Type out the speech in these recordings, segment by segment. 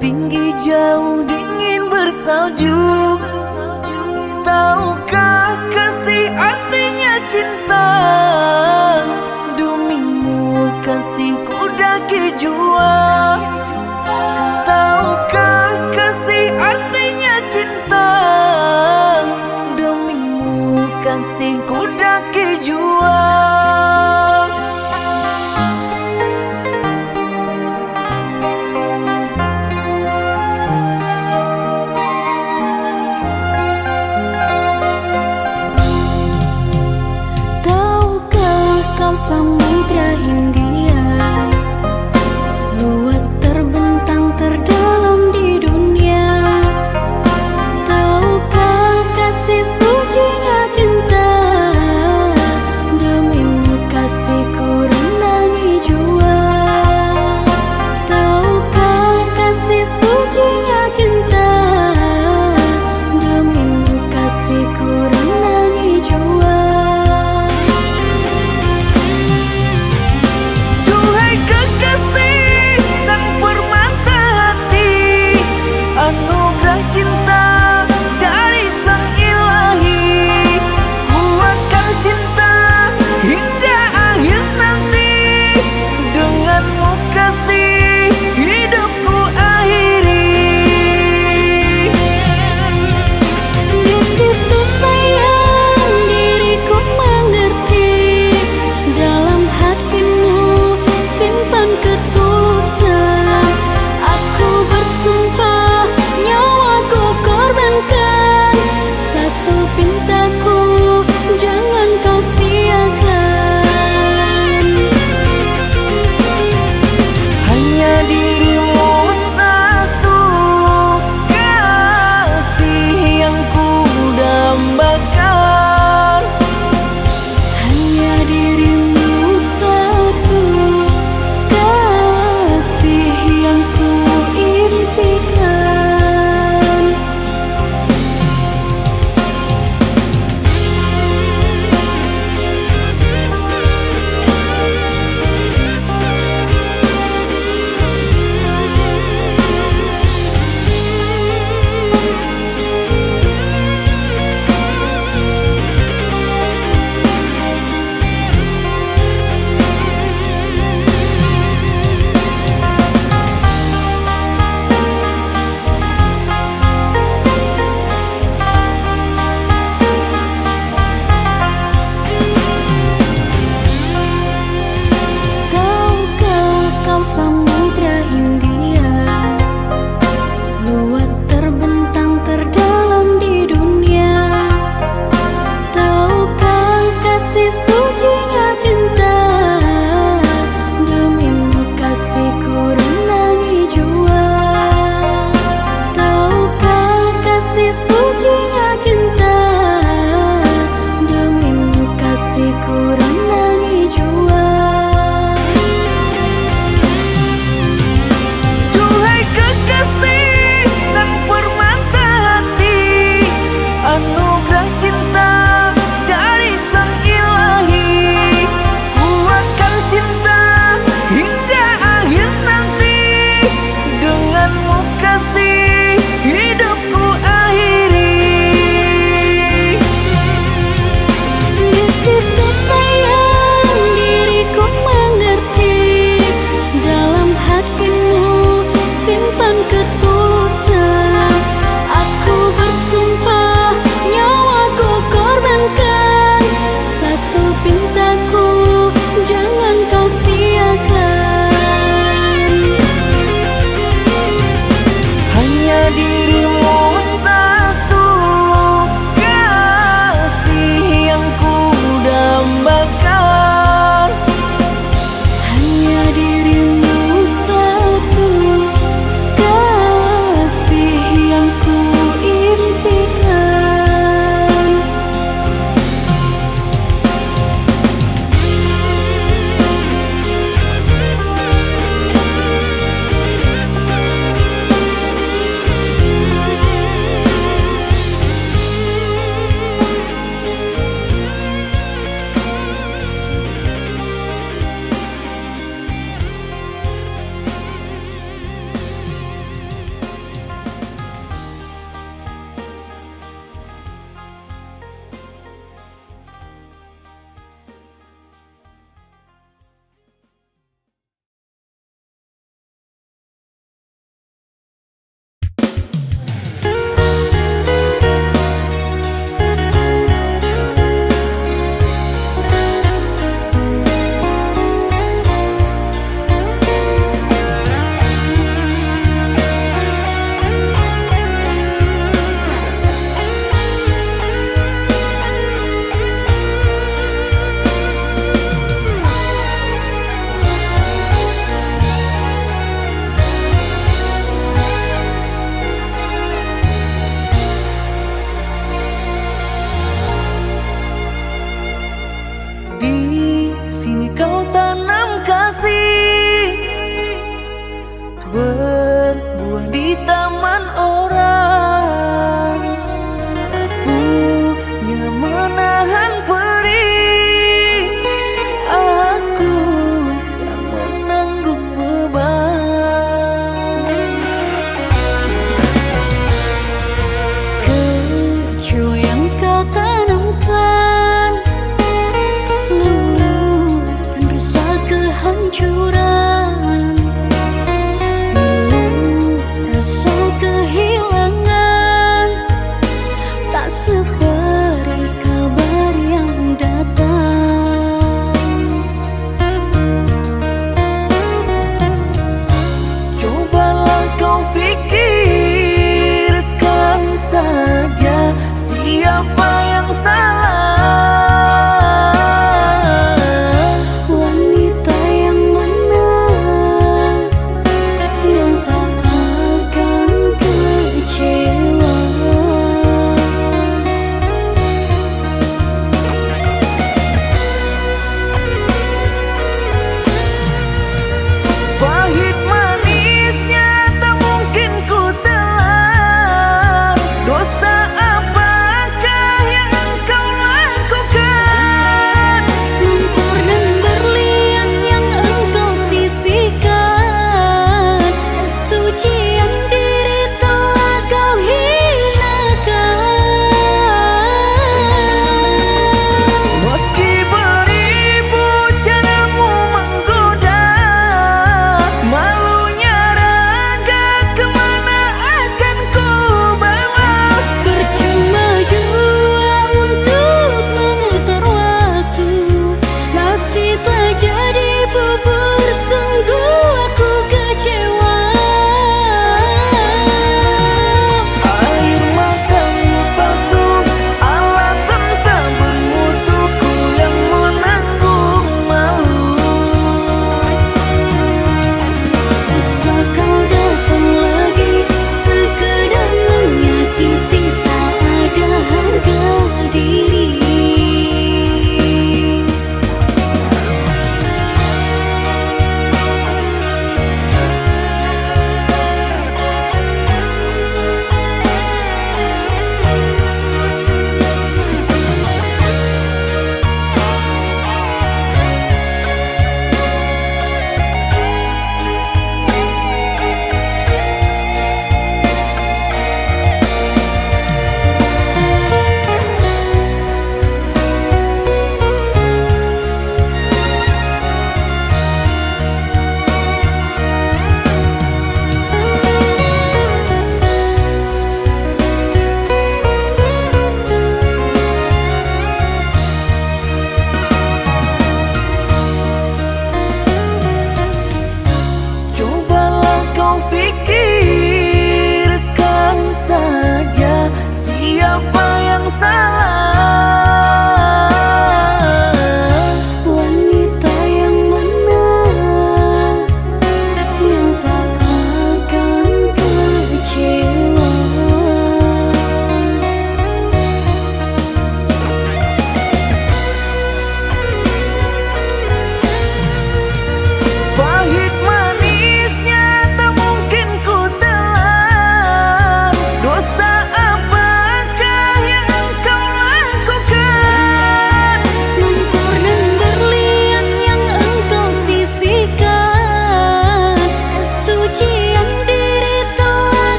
tinggi jauh dingin bersalju. Tahukah kasih artinya cinta? Demimu kasihku daki jua. Tahukah kasih artinya cinta? Demimu kasihku daki jua. Samudra Hindia luas terbentang terdalam di dunia. Tahukah kasih sucinya cinta? Demi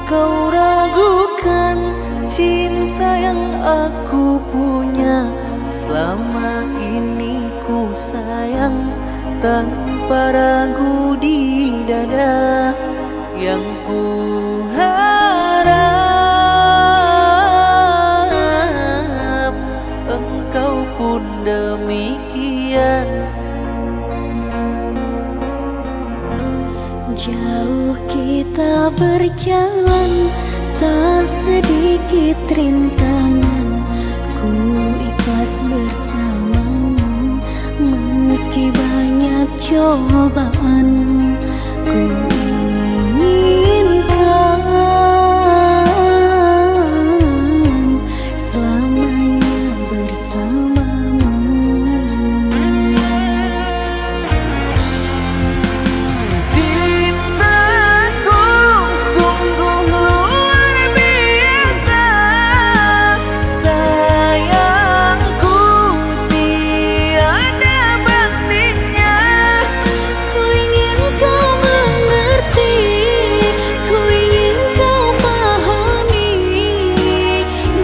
kau ragukan cinta yang aku punya. Selama ini ku sayang tanpa ragu di dada. Yang ku harap engkau pun demikian. Jauh kita berjalan, tak sedikit rintangan. Ku ikhlas bersamamu, meski banyak cobaan. Ku inginkan selamanya bersamamu. Cintaku sungguh luar biasa, sayangku tiada bandingnya. Ku ingin kau mengerti, ku ingin kau pahami.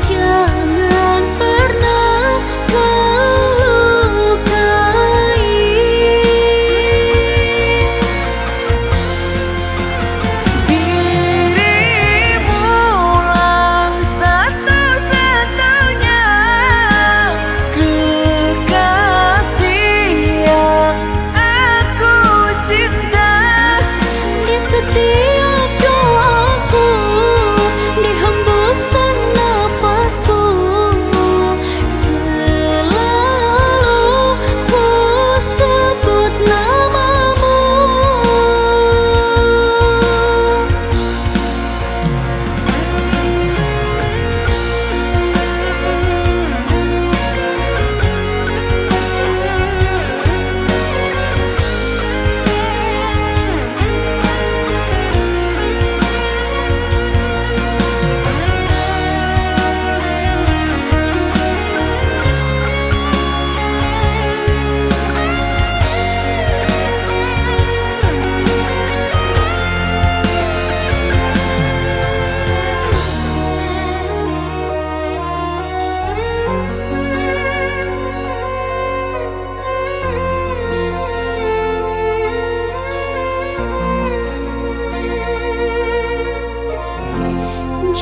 Jangan pernah kau lukai. Dirimulah satu-satunya kekasih yang aku cinta. Di setiap doaku, di hembusan nafasku, selalu ku sebut namamu.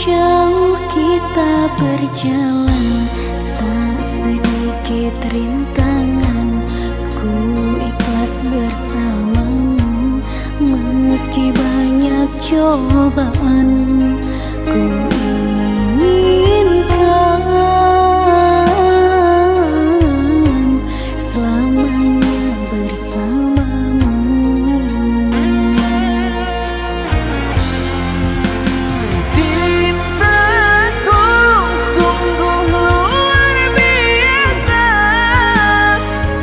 Jauh kita berjalan, tak sedikit rintangan. Ku ikhlas bersamamu, meski banyak cobaan. Ku inginkan selamanya bersamamu. Cintaku sungguh luar biasa,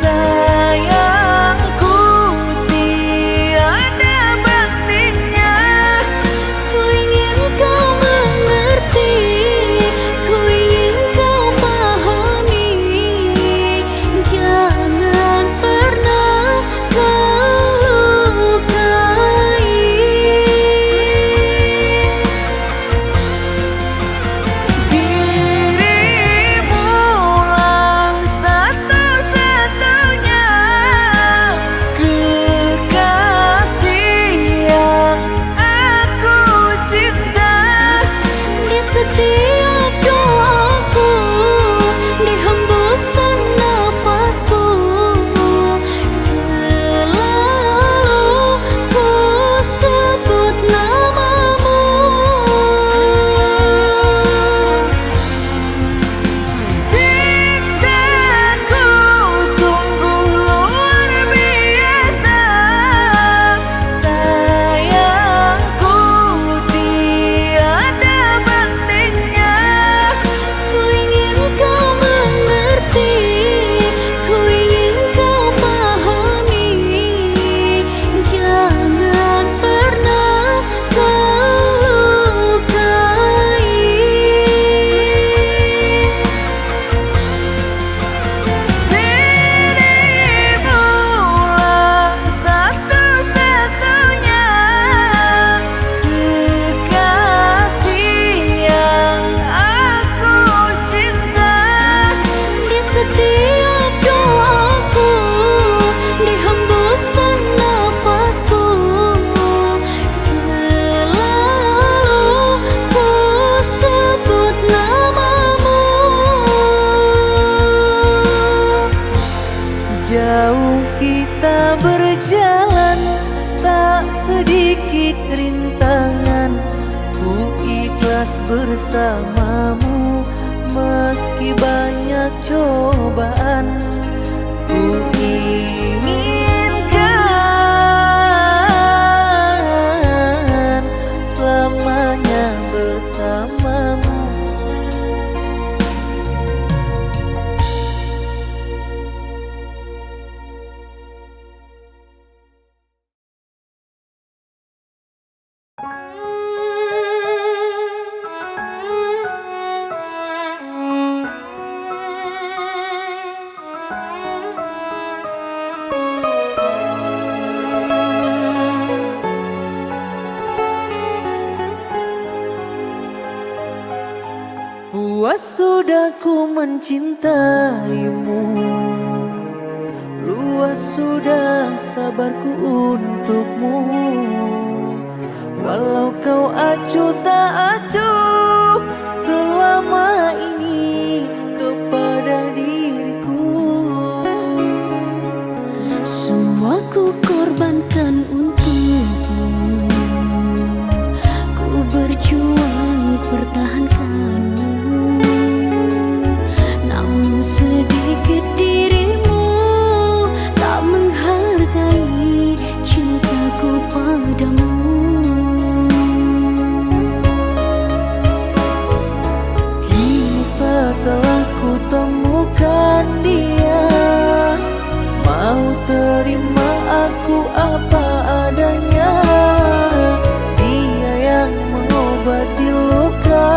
sayangku tiada bandingnya. Ku ingin kau rintangan, ku ikhlas bersamamu. Meski banyak cobaan, ku inginkan selamanya bersamamu. Puas sudah ku mencintaimu, luas sudah sabarku untukmu. Walau kau acuh tak acuh selama ini kepada diriku. Semua ku korbankan untukmu, ku berjuang pertahankanmu. Namun sedikit dirimu tak menghargai cintaku padamu. Kini setelah ku temukan dia, mau terima aku apa adanya. Dia yang mengobati luka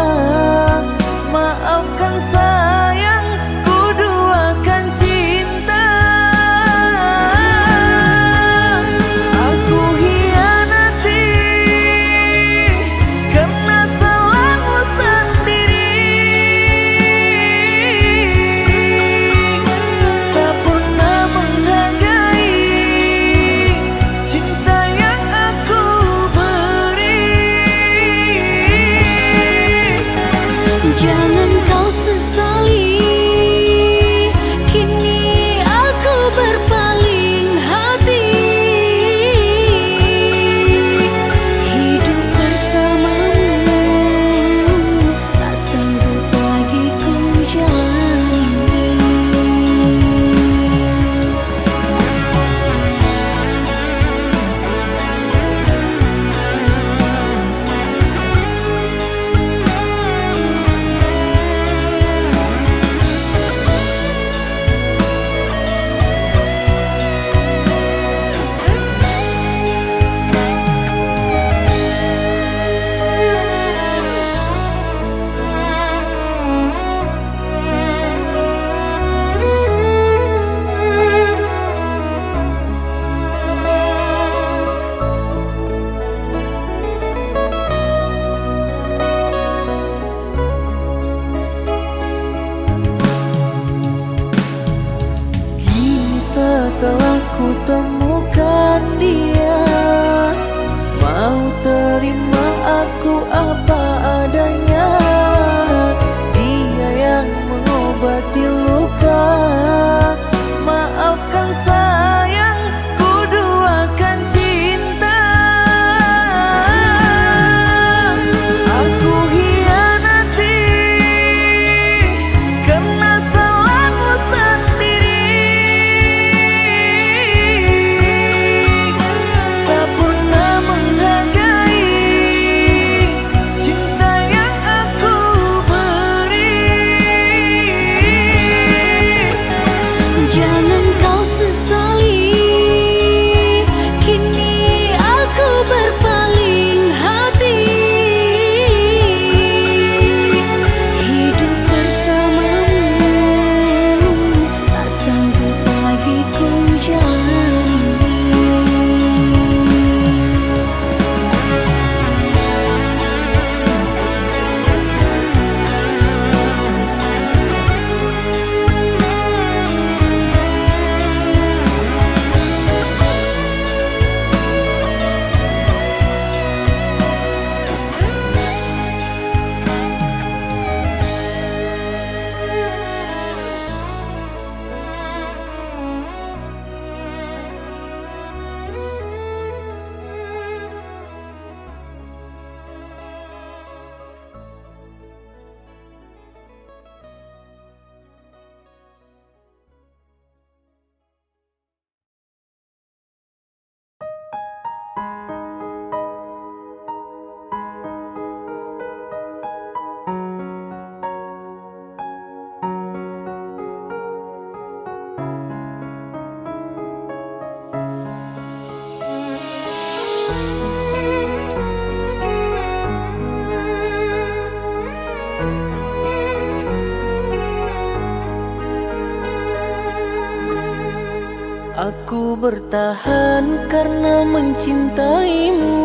Aku bertahan karena mencintaimu.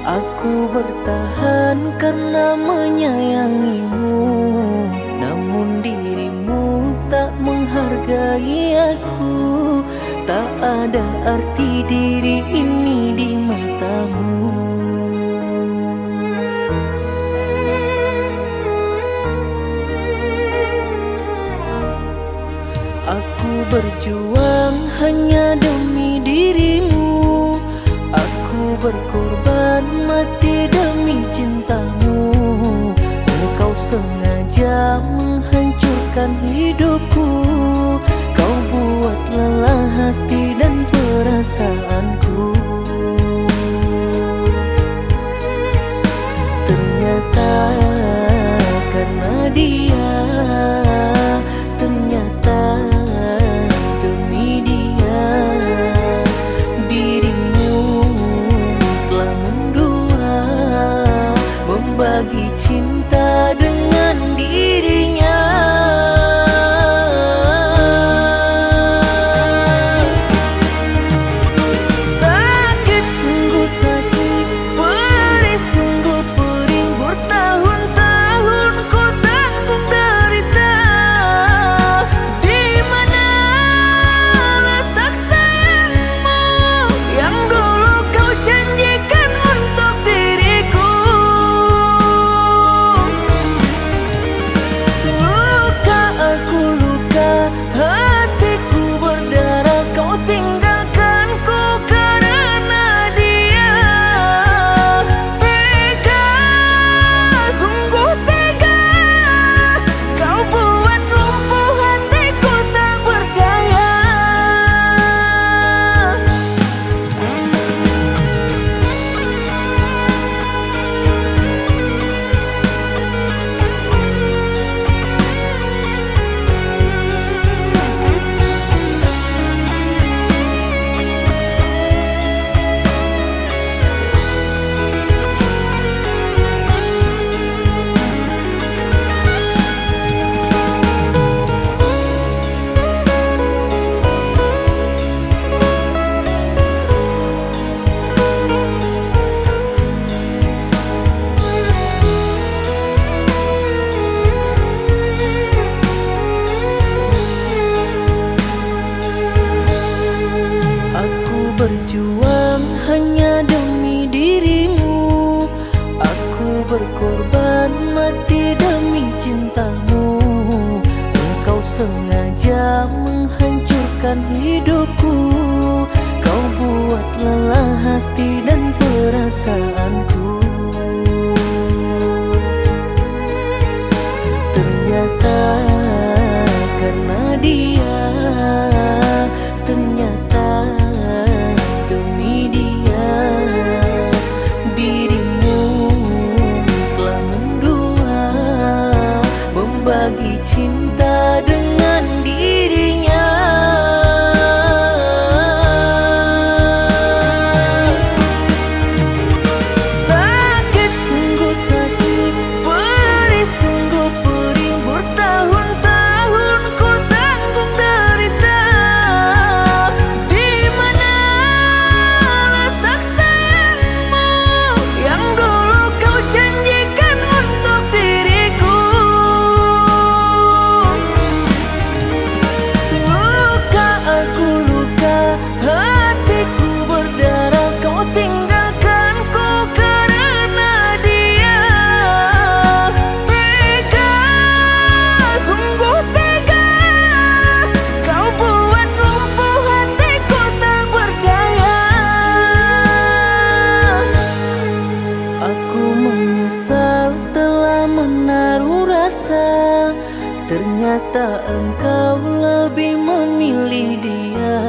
Aku bertahan karena menyayangimu. Namun dirimu tak menghargai aku. Tak ada arti diri ini di matamu. Aku berjuang hanya demi dirimu. Aku berkorban mati demi cintamu. Engkau sengaja menghancurkan hidupku. Kau buat lelah hati dan perasaanku. Ternyata karena dia, ternyata demi dia, dirimu telah mendua, membagi cinta dengan dirinya. Sakit, sungguh sakit, perih, sungguh perih. Bertahun-tahun ku tanggung derita. Di mana letak sayangmu yang dulu kau janjikan untuk diriku? Luka aku luka, hatiku berdarah. Kau tinggalkanku karena dia. Tega, sungguh tega. Kau buat lumpuh hatiku tak berdaya. Aku berjuang hanya demi dirimu. Aku berkorban mati demi cintamu. Engkau sengaja menghancurkan hidupku. Kau buat lelah hati dan perasaanku. Ternyata karena dia, ternyata demi dia, dirimu telah mendua, membagi cinta dengan dirinya. Sakit, sungguh sakit, perih, sungguh perih. Bertahun-tahun ku tanggung derita. Di mana letak sayangmu yang dulu kau janjikan untuk diriku? Luka aku luka, hatiku berdarah. Kau tinggalkanku karena dia. Tega, sungguh tega. Kau buat lumpuh hatiku tak berdaya. Aku menyesal telah menaruh rasa. Ternyata engkau lebih memilih dia.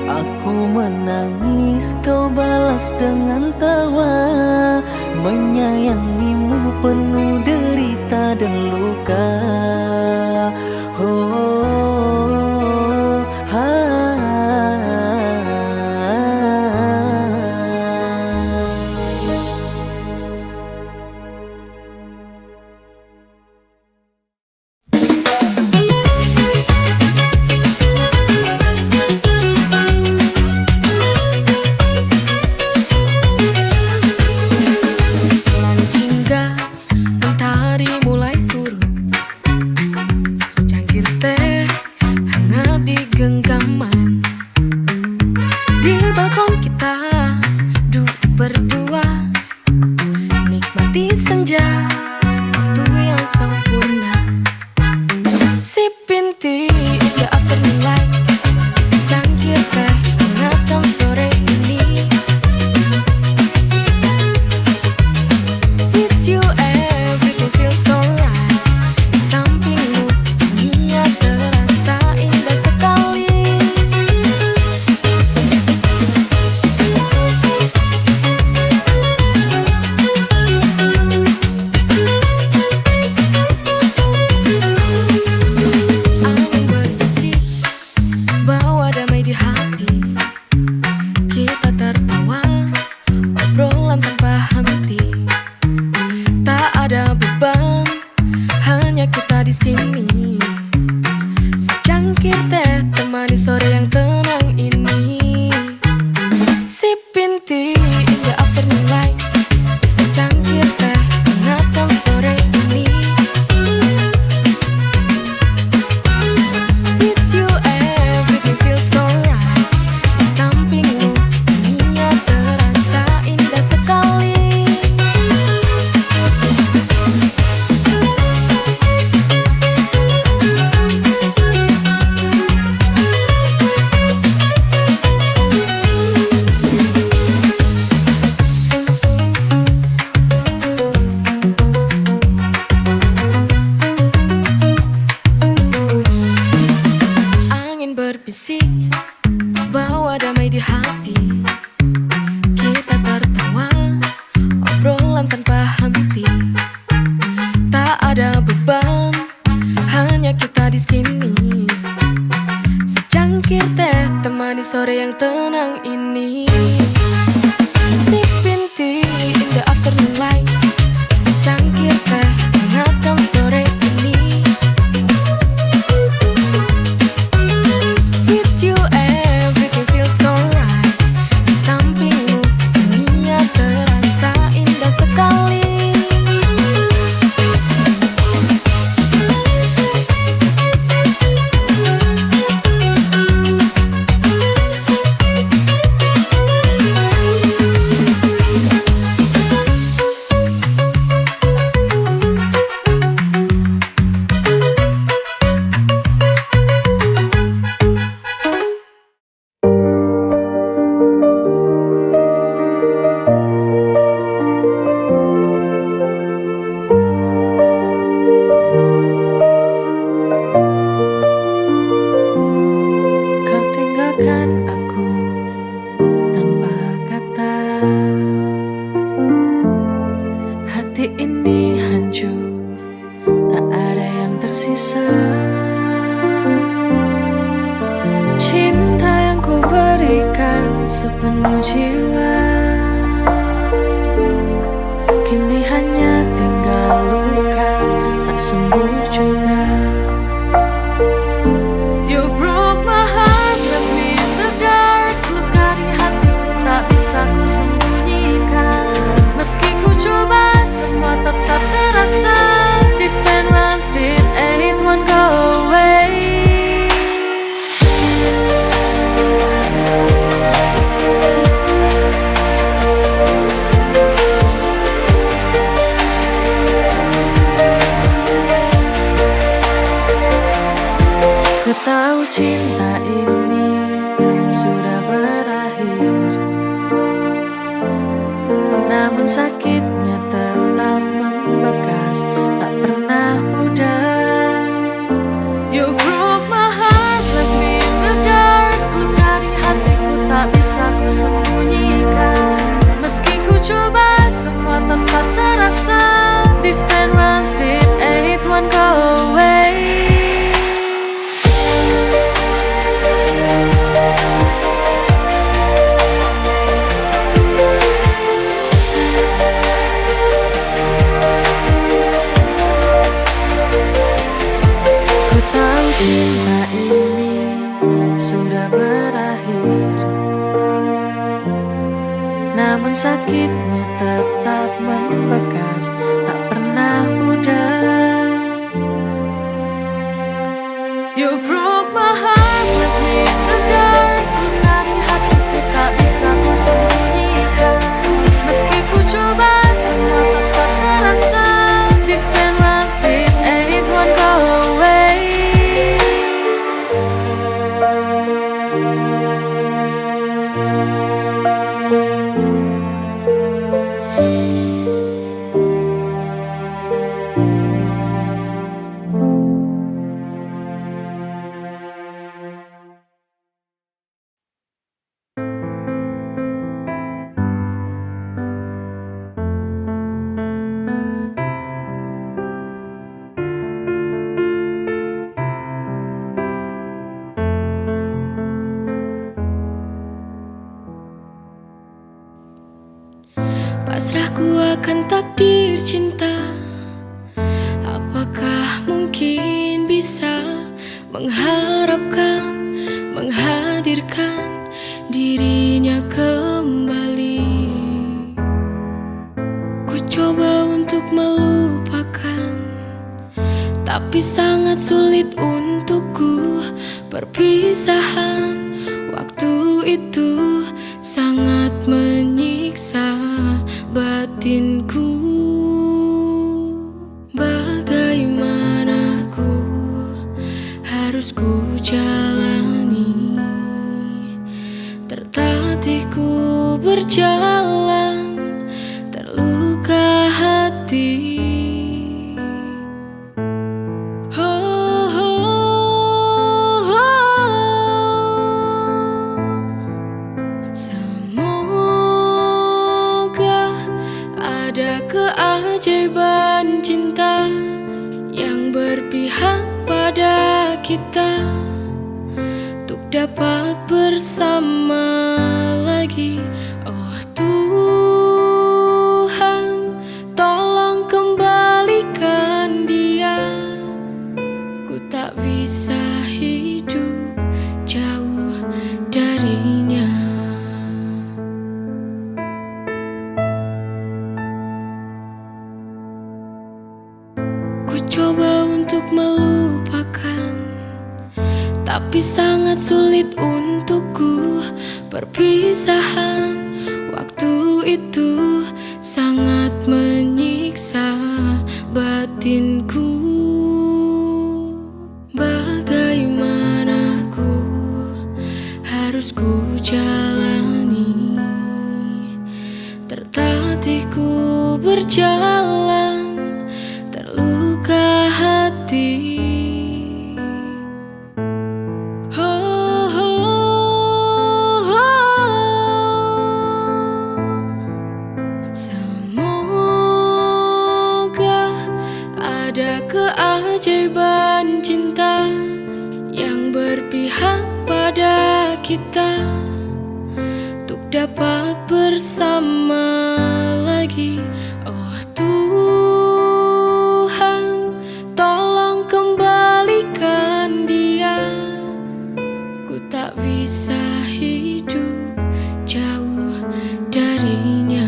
Aku menangis, kau balas dengan tawa. Menyayangimu penuh derita dan luka. Oh, sini. Secangkir teh temani sore yang tenang ini. Sipping tea in the afternoon light. Secangkir teh hangatkan sore ini. With you everything feels alright. Di sampingmu dunia terasa indah sekali. Angin berbisik bawa damai di hati. Kita tertawa, obrolan tanpa henti. Tak ada beban, hanya kita di sini. Secangkir teh temani sore yang tenang ini. Sipping tea in the afternoon light. Secangkir teh hangatkan sore ini. With you everything feels alright. Di sampingmu dunia terasa indah sekali. Kau tinggalkan aku tanpa kata. Hati ini hancur, tak ada yang tersisa. Cinta yang ku berikan sepenuh jiwa, kini hanya tinggal luka, tak sembuh juga. You broke my heart, left me in the dark. Luka di hatiku tak bisa ku sembunyikan. Meski ku coba, semua tetap terasa. This pain runs deep and it won't go away. Ku tahu cinta ini sudah berakhir, namun sakitnya tetap membekas, tak pernah mudah. You broke my heart, left me in the dark. Luka di hatiku tak bisa ku sembunyikan. Meski ku coba, semua tetap terasa. This pain runs deep and it won't go away. Ku tahu cinta ini sudah berakhir, namun sakitnya tetap membekas, tak pernah mudah. You broke my heart, left me in the dark. Luka di hatiku tak bisa ku sembunyikan. Meski ku coba, semua tetap terasa. This pain runs deep and it won't go away. Pasrahku akan takdir cinta. Apakah mungkin mengharapkan, menghadirkan dirinya kembali. Ku coba untuk melupakan, tapi sangat sulit untukku. Perpisahan waktu itu sangat menyiksa batinku. Bagaimana harus ku jalani, tertatih ku berjalan, terluka hati. Semoga ada keajaiban cinta yang berpihak pada kita, untuk dapat bersama lagi. Oh Tuhan, tolong kembalikan dia. Ku tak bisa hidup jauh darinya. Ku coba untuk melupakan, tapi sangat sulit untukku. Perpisahan waktu itu sangat menyiksa batinku. Bagaimana harus ku jalani, tertatih ku berjalan, terluka hati. Semoga ada keajaiban cinta yang berpihak pada kita, untuk dapat bersama lagi. Oh Tuhan, tolong kembalikan dia. Ku tak bisa hidup jauh darinya.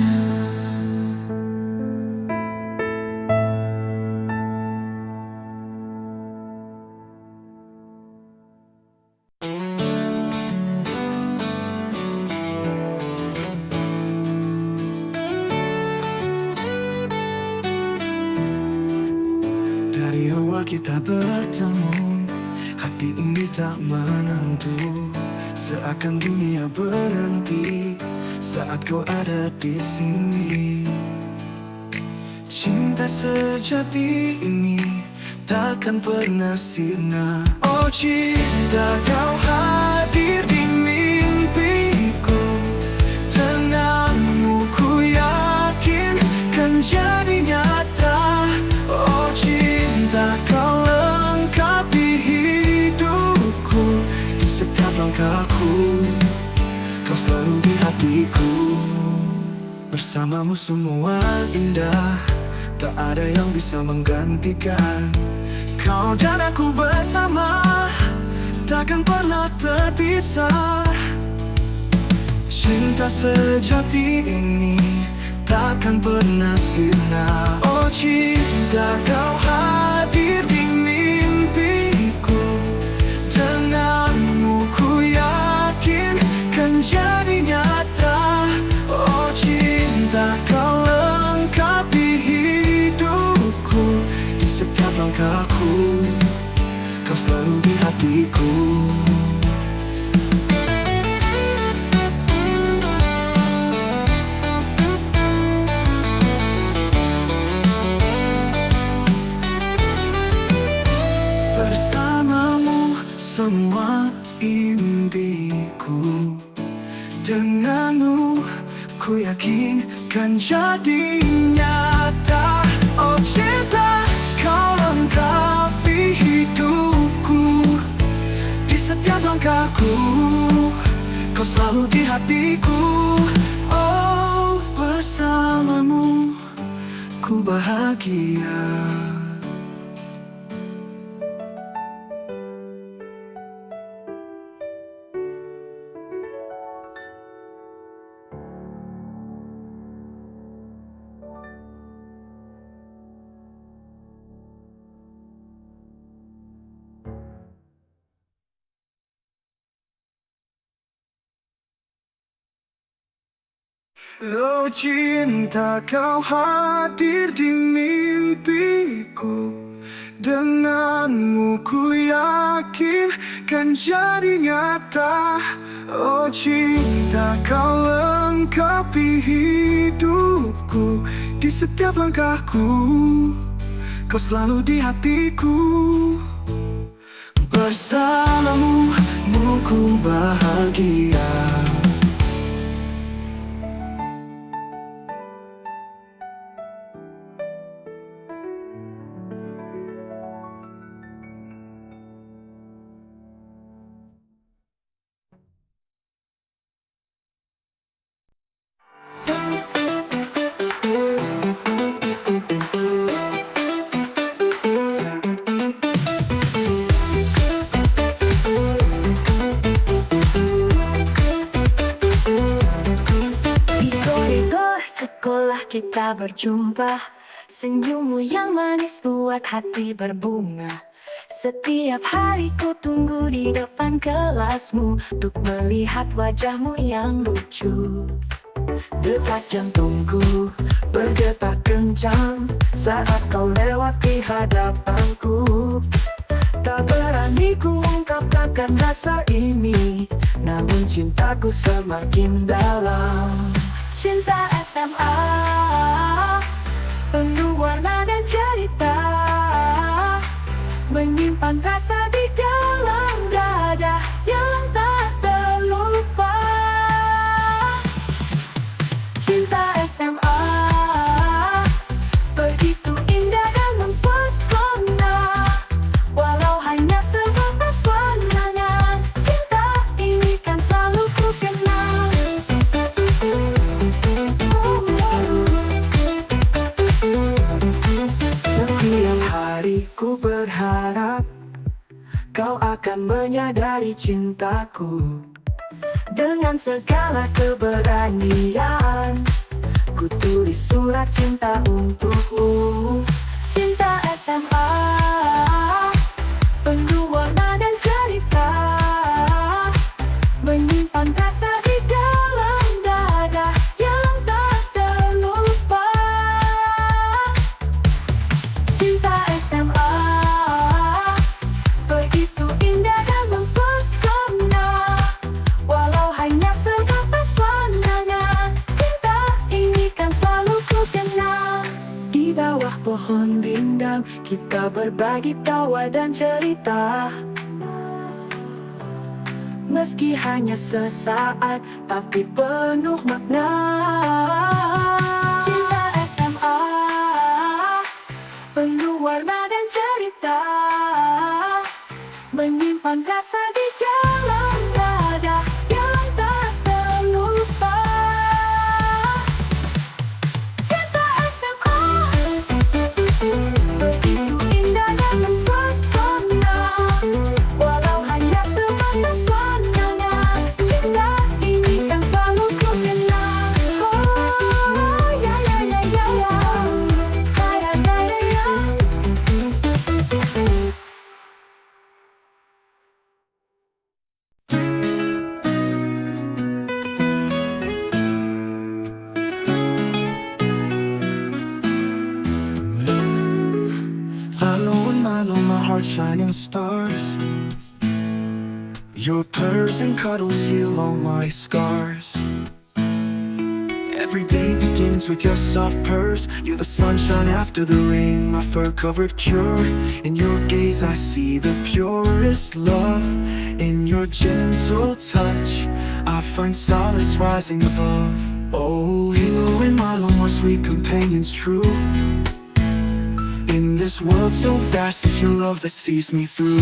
Dari awal kita bertemu, hati ini tak menentu. Seakan dunia berhenti saat kau ada di sini. Cinta sejati ini takkan pernah sirna. Oh cinta, kau hadir di mimpiku. Denganmu ku yakin kan jadi nyata. Oh cinta, kau lengkapi hidupku. Di setiap langkahku, kau selalu di hatiku. Bersamamu semua indah, tak ada yang bisa menggantikan. Kau dan aku bersama, takkan pernah terpisah. Cinta sejati ini takkan pernah sirna. Oh cinta, kau hadir di mimpiku. Denganmu ku yakin kan jadi nyata. Oh cinta, kau lengkapi hidupku. Di setiap langkahku, kau selalu di hatiku. Bersamamu semua impiku. Denganmu ku yakin kan jadi nyata. Oh cinta, kau lengkapi hidupku. Di setiap langkahku, kau selalu di hatiku. Oh bersamamu ku bahagia. Oh cinta, kau hadir di mimpiku. Denganmu ku yakin kan jadi nyata. Oh cinta, kau lengkapi hidupku. Di setiap langkahku, kau selalu di hatiku. Bersamamu ku bahagia. Kita berjumpa, senyummu yang manis buat hati berbunga. Setiap hari ku tunggu di depan kelasmu untuk melihat wajahmu yang lucu. Detak jantungku bergetar kencang saat kau lewat di hadapanku. Tak berani ku ungkapkan rasa ini, namun cintaku semakin dalam. Cinta SMA penuh warna dan cerita, menyimpan rasa di dalam dada yang tak terlupa. Cinta SMA begitu indah dan mempesona, walau hanya sebatas warnanya. Cinta ini kan selalu ku kenal. Setiap hari ku berharap kau akan menyadari cintaku. Dengan segala keberanian ku tulis surat cinta untukmu. Cinta SMA penuh warna dan cerita, menyimpan rasa di dalam dada yang tak terlupa. Cinta SMA begitu indah dan mempesona, walau hanya sebatas warnanya. Cinta ini kan selalu ku kenal. Di bawah pohon rindang kita berbagi tawa dan cerita, meski hanya sesaat tapi penuh makna. Cinta SMA penuh warna dan cerita, menyimpan rasa di dalam dada yang tak terlupa. Cinta SMA begitu indah dan mempesona, walau hanya sebatas warnanya. Cinta ini kan selalu ku kenal. Oh ya ya ya ya ya, ya ya ya ya. Alone, my heart shining stars. Your purrs and cuddles heal all my scars. Every day begins with your soft purrs. You're the sunshine after the rain, my fur-covered cure. In your gaze I see the purest love. In your gentle touch I find solace rising above. Oh, you and Milo, my sweet companions true. In this world so vast, it's your love that sees me through.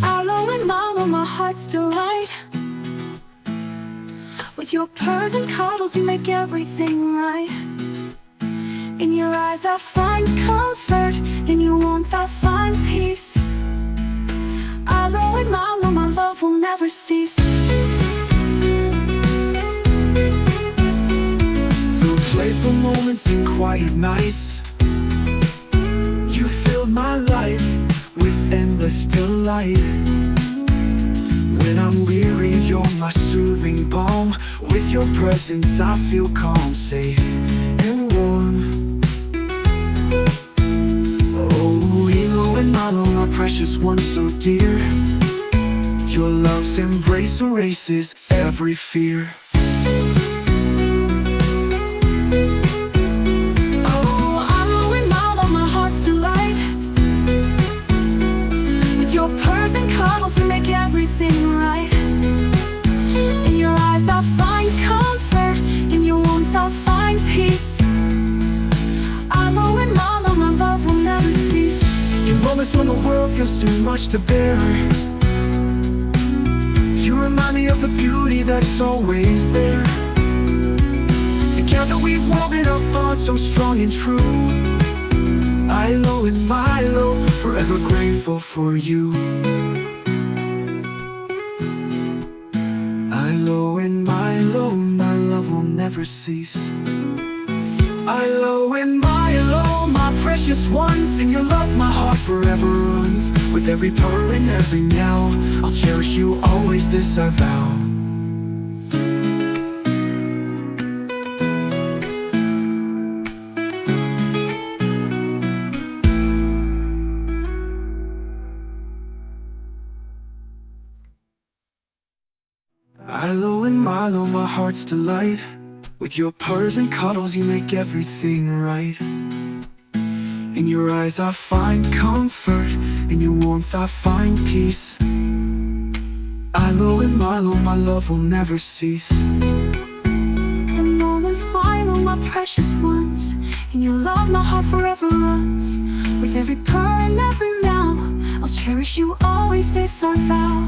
Aloe and Milo, my heart's delight. With your purrs and cuddles, you make everything right. In your eyes I find comfort, in your warmth I find peace. Aloe and Milo, my love will never cease. Through playful moments and quiet nights, you filled my life endless delight. When I'm weary, you're my soothing balm. With your presence I feel calm, safe and warm. Oh, Elo and Malo, my precious one so dear. Your love's embrace erases every fear. Oh, Alo and Malo, my heart's delight. With your purrs and cuddles you make everything right. In your eyes I'll find comfort, in your warmth I'll find peace. Alo and Malo, my love will never cease. In moments when the world feels too much to bear, you remind me of the beauty that's always there. Together we've woven a bond so strong and true. Ilo and Milo, forever grateful for you. Ilo and Milo, my love will never cease. Ilo and Milo, my precious ones. In your love my heart forever runs. With every purr and every meow, I'll cherish you always, this I vow. Ilo and Milo, my heart's delight. With your purrs and cuddles you make everything right. In your eyes I find comfort, in your warmth I find peace. Ilo and Milo, my love will never cease. And always Milo, my precious ones. In your love my heart forever runs. With every purr and every meow, I'll cherish you always, this I vow.